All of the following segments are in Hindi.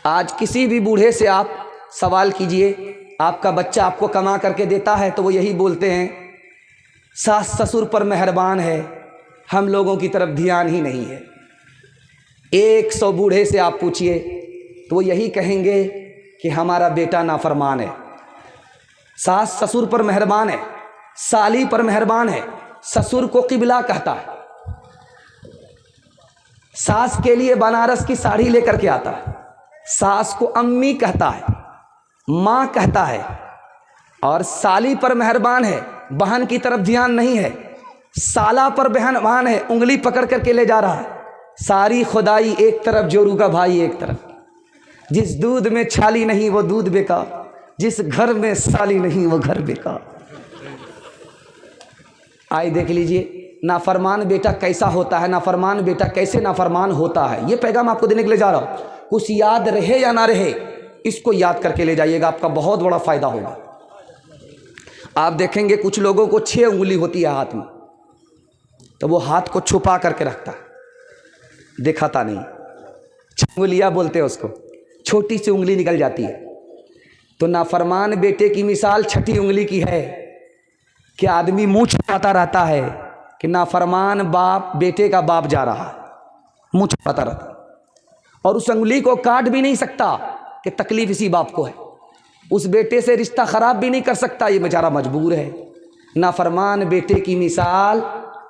आज किसी भी बूढ़े से आप सवाल कीजिए, आपका बच्चा आपको कमा करके देता है तो वो यही बोलते हैं, सास ससुर पर मेहरबान है, हम लोगों की तरफ ध्यान ही नहीं है। 100 बूढ़े से आप पूछिए तो वो यही कहेंगे कि हमारा बेटा नाफरमान है। सास ससुर पर मेहरबान है, साली पर मेहरबान है, ससुर को किबला कहता है, सास के लिए बनारस की साड़ी लेकर के आता है, सास को अम्मी कहता है, माँ कहता है, और साली पर मेहरबान है, बहन की तरफ ध्यान नहीं है, साला पर मेहरबान है, उंगली पकड़ करके ले जा रहा है। सारी खुदाई एक तरफ, जोरू का भाई एक तरफ। जिस दूध में छाली नहीं वो दूध बेकार, जिस घर में साली नहीं वो घर बेकार। आइए देख लीजिए नाफरमान बेटा कैसा होता है, नाफरमान बेटा कैसे नाफरमान होता है। ये पैगाम आपको देने के लिए जा रहा हूँ। कुछ याद रहे या ना रहे, इसको याद करके ले जाइएगा, आपका बहुत बड़ा फायदा होगा। आप देखेंगे कुछ लोगों को 6 उंगली होती है हाथ में, तो वो हाथ को छुपा करके रखता है, दिखाता नहीं। 6 उंगलियां बोलते हैं उसको, छोटी सी उंगली निकल जाती है। तो नाफरमान बेटे की मिसाल 6ठी उंगली की है कि आदमी मुंह छुपाता रहता है कि नाफरमान बाप बेटे का बाप जा रहा है, मुंह छुपाता रहता है, और उस उंगली को काट भी नहीं सकता कि तकलीफ इसी बाप को है। उस बेटे से रिश्ता खराब भी नहीं कर सकता, ये बेचारा मजबूर है। नाफरमान बेटे की मिसाल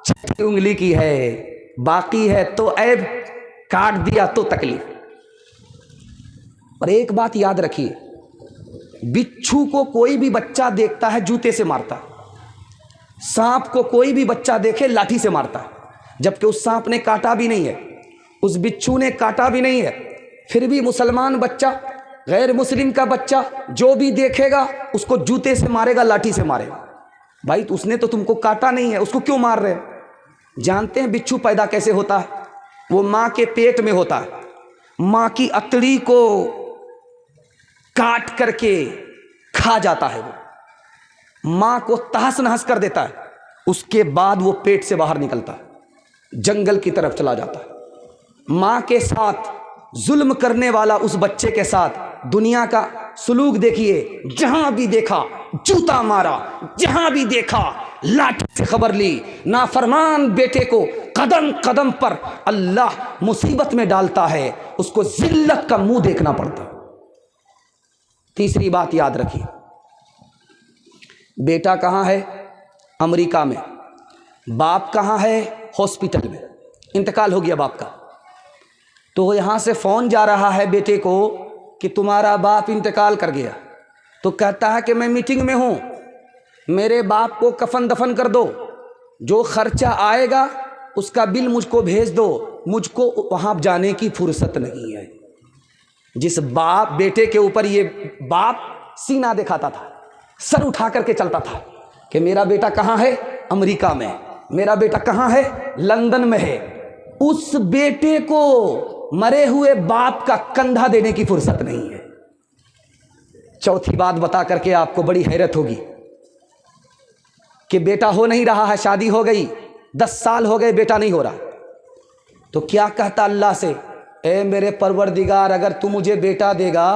6ठी उंगली की है, बाकी है तो ऐब, काट दिया तो तकलीफ। और एक बात याद रखिए, बिच्छू को कोई भी बच्चा देखता है जूते से मारता है, सांप को कोई भी बच्चा देखे लाठी से मारता है, जबकि उस सांप ने काटा भी नहीं है, उस बिच्छू ने काटा भी नहीं है, फिर भी मुसलमान बच्चा, गैर मुस्लिम का बच्चा जो भी देखेगा उसको जूते से मारेगा, लाठी से मारेगा। भाई तो उसने तो तुमको काटा नहीं है, उसको क्यों मार रहे हैं? जानते हैं बिच्छू पैदा कैसे होता है? वो माँ के पेट में होता है, माँ की अतड़ी को काट करके खा जाता है, वो माँ को तहस नहस कर देता है, उसके बाद वो पेट से बाहर निकलता है, जंगल की तरफ चला जाता है। माँ के साथ जुल्म करने वाला उस बच्चे के साथ दुनिया का सुलूक देखिए, जहां भी देखा जूता मारा, जहां भी देखा लाठी से खबर ली। नाफरमान बेटे को कदम कदम पर अल्लाह मुसीबत में डालता है, उसको जिल्लत का मुंह देखना पड़ता है। तीसरी बात याद रखिए, बेटा कहाँ है? अमेरिका में। बाप कहाँ है? हॉस्पिटल में, इंतकाल हो गया बाप का। तो यहाँ से फ़ोन जा रहा है बेटे को कि तुम्हारा बाप इंतकाल कर गया। तो कहता है कि मैं मीटिंग में हूँ, मेरे बाप को कफन दफन कर दो, जो खर्चा आएगा उसका बिल मुझको भेज दो, मुझको वहाँ जाने की फुर्सत नहीं है। जिस बाप बेटे के ऊपर ये बाप सीना दिखाता था, सर उठा करके चलता था कि मेरा बेटा कहाँ है? अमेरिका में। मेरा बेटा कहाँ है? लंदन में है। उस बेटे को मरे हुए बाप का कंधा देने की फुर्सत नहीं है। चौथी बात बता करके आपको बड़ी हैरत होगी कि बेटा हो नहीं रहा है, शादी हो गई, 10 साल हो गए, बेटा नहीं हो रहा। तो क्या कहता अल्लाह से, ए मेरे परवरदिगार, अगर तू मुझे बेटा देगा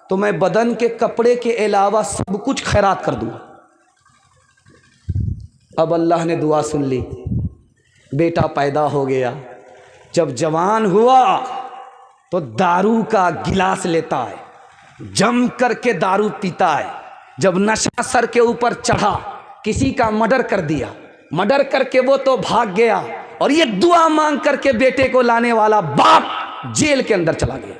तो मैं बदन के कपड़े के अलावा सब कुछ खैरात कर दूंगा। अब अल्लाह ने दुआ सुन ली, बेटा पैदा हो गया। जब जवान हुआ तो दारू का गिलास लेता है, जम करके दारू पीता है। जब नशा सर के ऊपर चढ़ा, किसी का मर्डर कर दिया, मर्डर करके वो तो भाग गया, और ये दुआ मांग करके बेटे को लाने वाला बाप जेल के अंदर चला गया।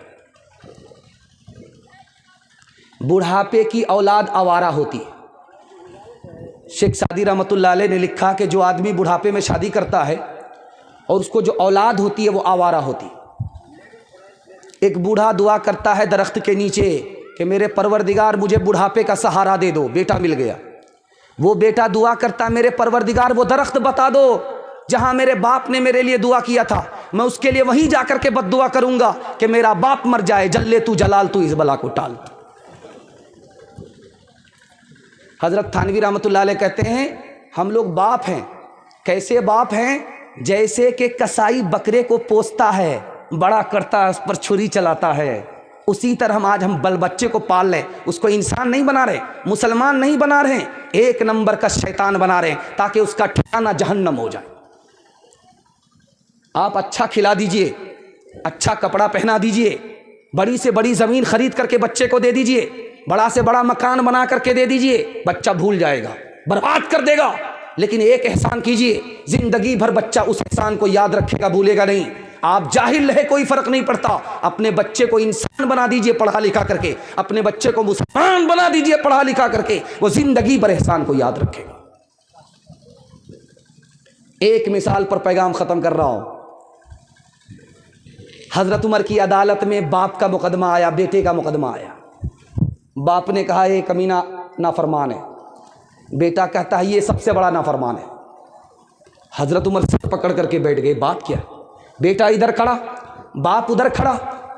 बुढ़ापे की औलाद आवारा होती है। शेख सादी रहमतुल्लाह अलैह ने लिखा कि जो आदमी बुढ़ापे में शादी करता है और उसको जो औलाद होती है वो आवारा होती है। एक बूढ़ा दुआ करता है दरख्त के नीचे कि मेरे परवरदिगार मुझे बुढ़ापे का सहारा दे दो, बेटा मिल गया। वो बेटा दुआ करता है, मेरे परवरदिगार वो दरख्त बता दो जहां मेरे बाप ने मेरे लिए दुआ किया था, मैं उसके लिए वहीं जाकर के बद्दुआ करूंगा कि मेरा बाप मर जाए, जल्ले तू जलाल तू इस बला को टाल। हजरत थानवी रहमतुल्लाह अलैह कहते हैं हम लोग बाप हैं। कैसे बाप हैं? जैसे कि कसाई बकरे को पोसता है, बड़ा करता है, उस पर छुरी चलाता है, उसी तरह हम आज बल बच्चे को पाल लें, उसको इंसान नहीं बना रहे, मुसलमान नहीं बना रहे, एक नंबर का शैतान बना रहे हैं, ताकि उसका ठिकाना जहन्नम हो जाए। आप अच्छा खिला दीजिए, अच्छा कपड़ा पहना दीजिए, बड़ी से बड़ी ज़मीन खरीद करके बच्चे को दे दीजिए, बड़ा से बड़ा मकान बना करके दे दीजिए, बच्चा भूल जाएगा, बर्बाद कर देगा। लेकिन एक एहसान कीजिए, जिंदगी भर बच्चा उस एहसान को याद रखेगा, भूलेगा नहीं। आप जाहिल रहे कोई फर्क नहीं पड़ता, अपने बच्चे को इंसान बना दीजिए पढ़ा लिखा करके, अपने बच्चे को मुसलमान बना दीजिए पढ़ा लिखा करके, वो जिंदगी भर एहसान को याद रखेगा। एक मिसाल पर पैगाम ख़त्म कर रहा हूँ। हज़रत उमर की अदालत में बाप का मुकदमा आया, बेटे का मुकदमा आया। बाप ने कहा ये कमीना नाफरमान है, बेटा कहता है ये सबसे बड़ा नाफरमान है। हज़रत उमर सिर पकड़ करके बैठ गए, बात क्या? बेटा इधर खड़ा, बाप उधर खड़ा,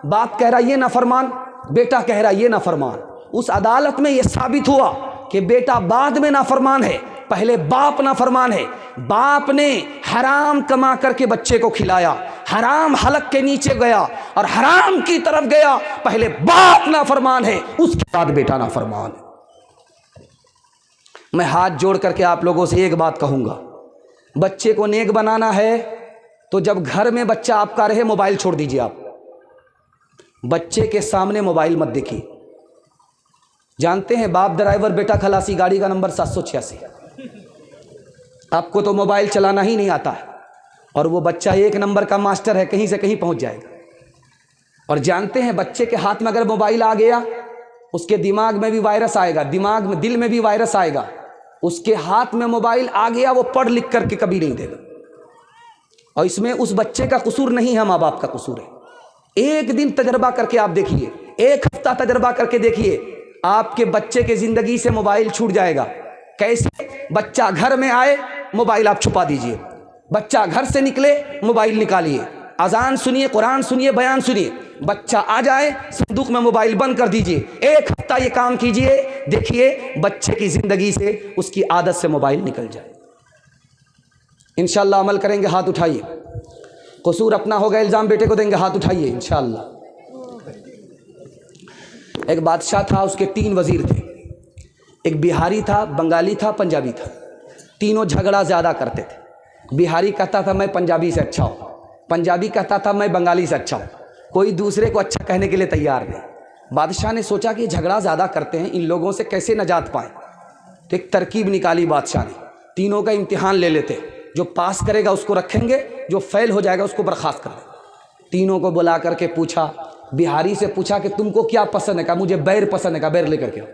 बाप कह रहा ये नाफरमान, बेटा कह रहा ये नाफरमान। उस अदालत में यह साबित हुआ कि बेटा बाद में नाफरमान है, पहले बाप नाफरमान है। बाप ने हराम कमा करके बच्चे को खिलाया, हराम हलक के नीचे गया और हराम की तरफ गया। पहले बाप नाफरमान है, उसके बाद बेटा नाफरमान है। मैं हाथ जोड़ करके आप लोगों से एक बात कहूंगा, बच्चे को नेक बनाना है तो जब घर में बच्चा आपका रहे, मोबाइल छोड़ दीजिए। आप बच्चे के सामने मोबाइल मत देखिए। जानते हैं बाप ड्राइवर, बेटा खलासी, गाड़ी का नंबर 786। आपको तो मोबाइल चलाना ही नहीं आता है और वो बच्चा एक नंबर का मास्टर है, कहीं से कहीं पहुंच जाएगा। और जानते हैं बच्चे के हाथ में अगर मोबाइल आ गया, उसके दिमाग में भी वायरस आएगा, दिमाग में, दिल में भी वायरस आएगा। उसके हाथ में मोबाइल आ गया, वो पढ़ लिख करके कभी नहीं देगा। और इसमें उस बच्चे का कसूर नहीं है, माँ बाप का कसूर है। एक दिन तजर्बा करके आप देखिए, एक हफ्ता तजर्बा करके देखिए, आपके बच्चे के जिंदगी से मोबाइल छूट जाएगा। कैसे? बच्चा घर में आए, मोबाइल आप छुपा दीजिए, बच्चा घर से निकले, मोबाइल निकालिए, अजान सुनिए, कुरान सुनिए, बयान सुनिए, बच्चा आ जाए, संदूक में मोबाइल बंद कर दीजिए। एक हफ्ता ये काम कीजिए, देखिए बच्चे की जिंदगी से, उसकी आदत से मोबाइल निकल जाए। इंशाअल्लाह अमल करेंगे, हाथ उठाइए। कसूर अपना होगा, इल्ज़ाम बेटे को देंगे, हाथ उठाइए इंशाअल्लाह। एक बादशाह था, उसके 3 वजीर थे। एक बिहारी था, बंगाली था, पंजाबी था। तीनों झगड़ा ज़्यादा करते थे। बिहारी कहता था मैं पंजाबी से अच्छा हूँ, पंजाबी कहता था मैं बंगाली से अच्छा हूँ, कोई दूसरे को अच्छा कहने के लिए तैयार नहीं। बादशाह ने सोचा कि झगड़ा ज़्यादा करते हैं, इन लोगों से कैसे नजात पाएँ। तो एक तरकीब निकाली बादशाह ने, तीनों का इम्तिहान ले लेते, जो पास करेगा उसको रखेंगे, जो फेल हो जाएगा उसको बर्खास्त कर दें। तीनों को बुला करके पूछा, बिहारी से पूछा कि तुमको क्या पसंद है, कहा मुझे बैर पसंद है, कहा बैर लेकर के आओ।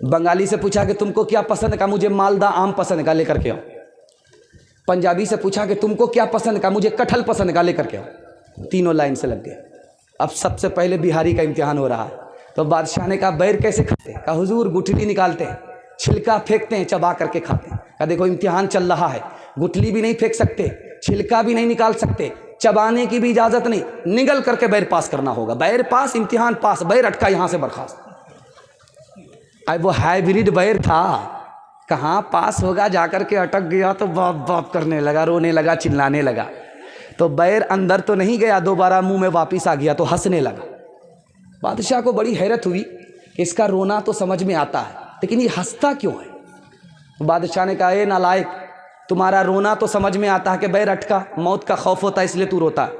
बंगाली से पूछा कि तुमको क्या पसंद है, कहा मुझे मालदा आम पसंद है, कहा लेकर के आओ। पंजाबी से पूछा कि तुमको क्या पसंद है, कहा मुझे कटहल पसंद है, कहा लेकर के आओ। तीनों लाइन से लग गए। अब सबसे पहले बिहारी का इम्तिहान हो रहा है। तो बादशाह ने कहा बैर कैसे खाते हैं, कहा हुजूर गुठली निकालते हैं, छिलका फेंकते हैं, चबा करके खाते हैं। कहा देखो इम्तिहान चल रहा है, गुठली भी नहीं फेंक सकते, छिलका भी नहीं निकाल सकते, चबाने की भी इजाज़त नहीं, निगल करके बैर पास करना होगा। बैर पास, इम्तिहान पास, बैर अटका, यहाँ से बर्खास्त। अब वो हाइब्रिड बैर था, कहाँ पास होगा, जाकर के अटक गया तो बाप बाप करने लगा, रोने लगा, चिल्लाने लगा। तो बैर अंदर तो नहीं गया, दोबारा मुंह में वापस आ गया तो हंसने लगा। बादशाह को बड़ी हैरत हुई, इसका रोना तो समझ में आता है लेकिन ये हंसता क्यों है। बादशाह ने कहा ए नालायक, तुम्हारा रोना तो समझ में आता है कि बैर अटका, मौत का खौफ होता है इसलिए तू रोता है,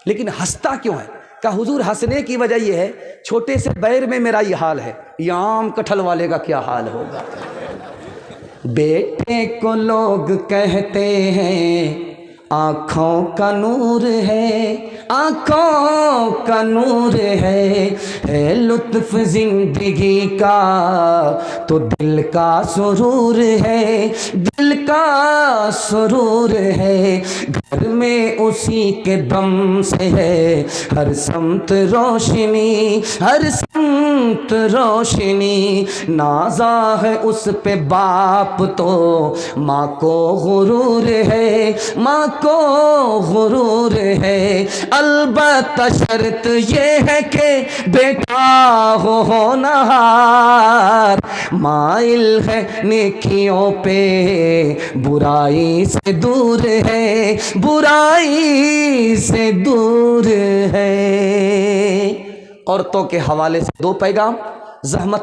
लेकिन हंसता क्यों है। कहा हुजूर हंसने की वजह यह है, छोटे से बैर में मेरा ये हाल है, ये आम कटहल वाले का क्या हाल होगा। बेटे को लोग कहते हैं आँखों का नूर है, आँखों का नूर है लुत्फ जिंदगी का तो दिल का सुरूर है, दिल का सुरूर है। घर में उसी के दम से है हर समत रोशनी, हर समत रोशनी। नाज़ा है उस पे बाप तो माँ को गुरूर है, माँ को गुरूर है। अलबत्ता शर्त ये है कि बेटा हो होनहार, माइल है नेकियों पे बुराई से दूर है, बुराई से दूर है। औरतों के हवाले से 2 पैगाम, ज़हमत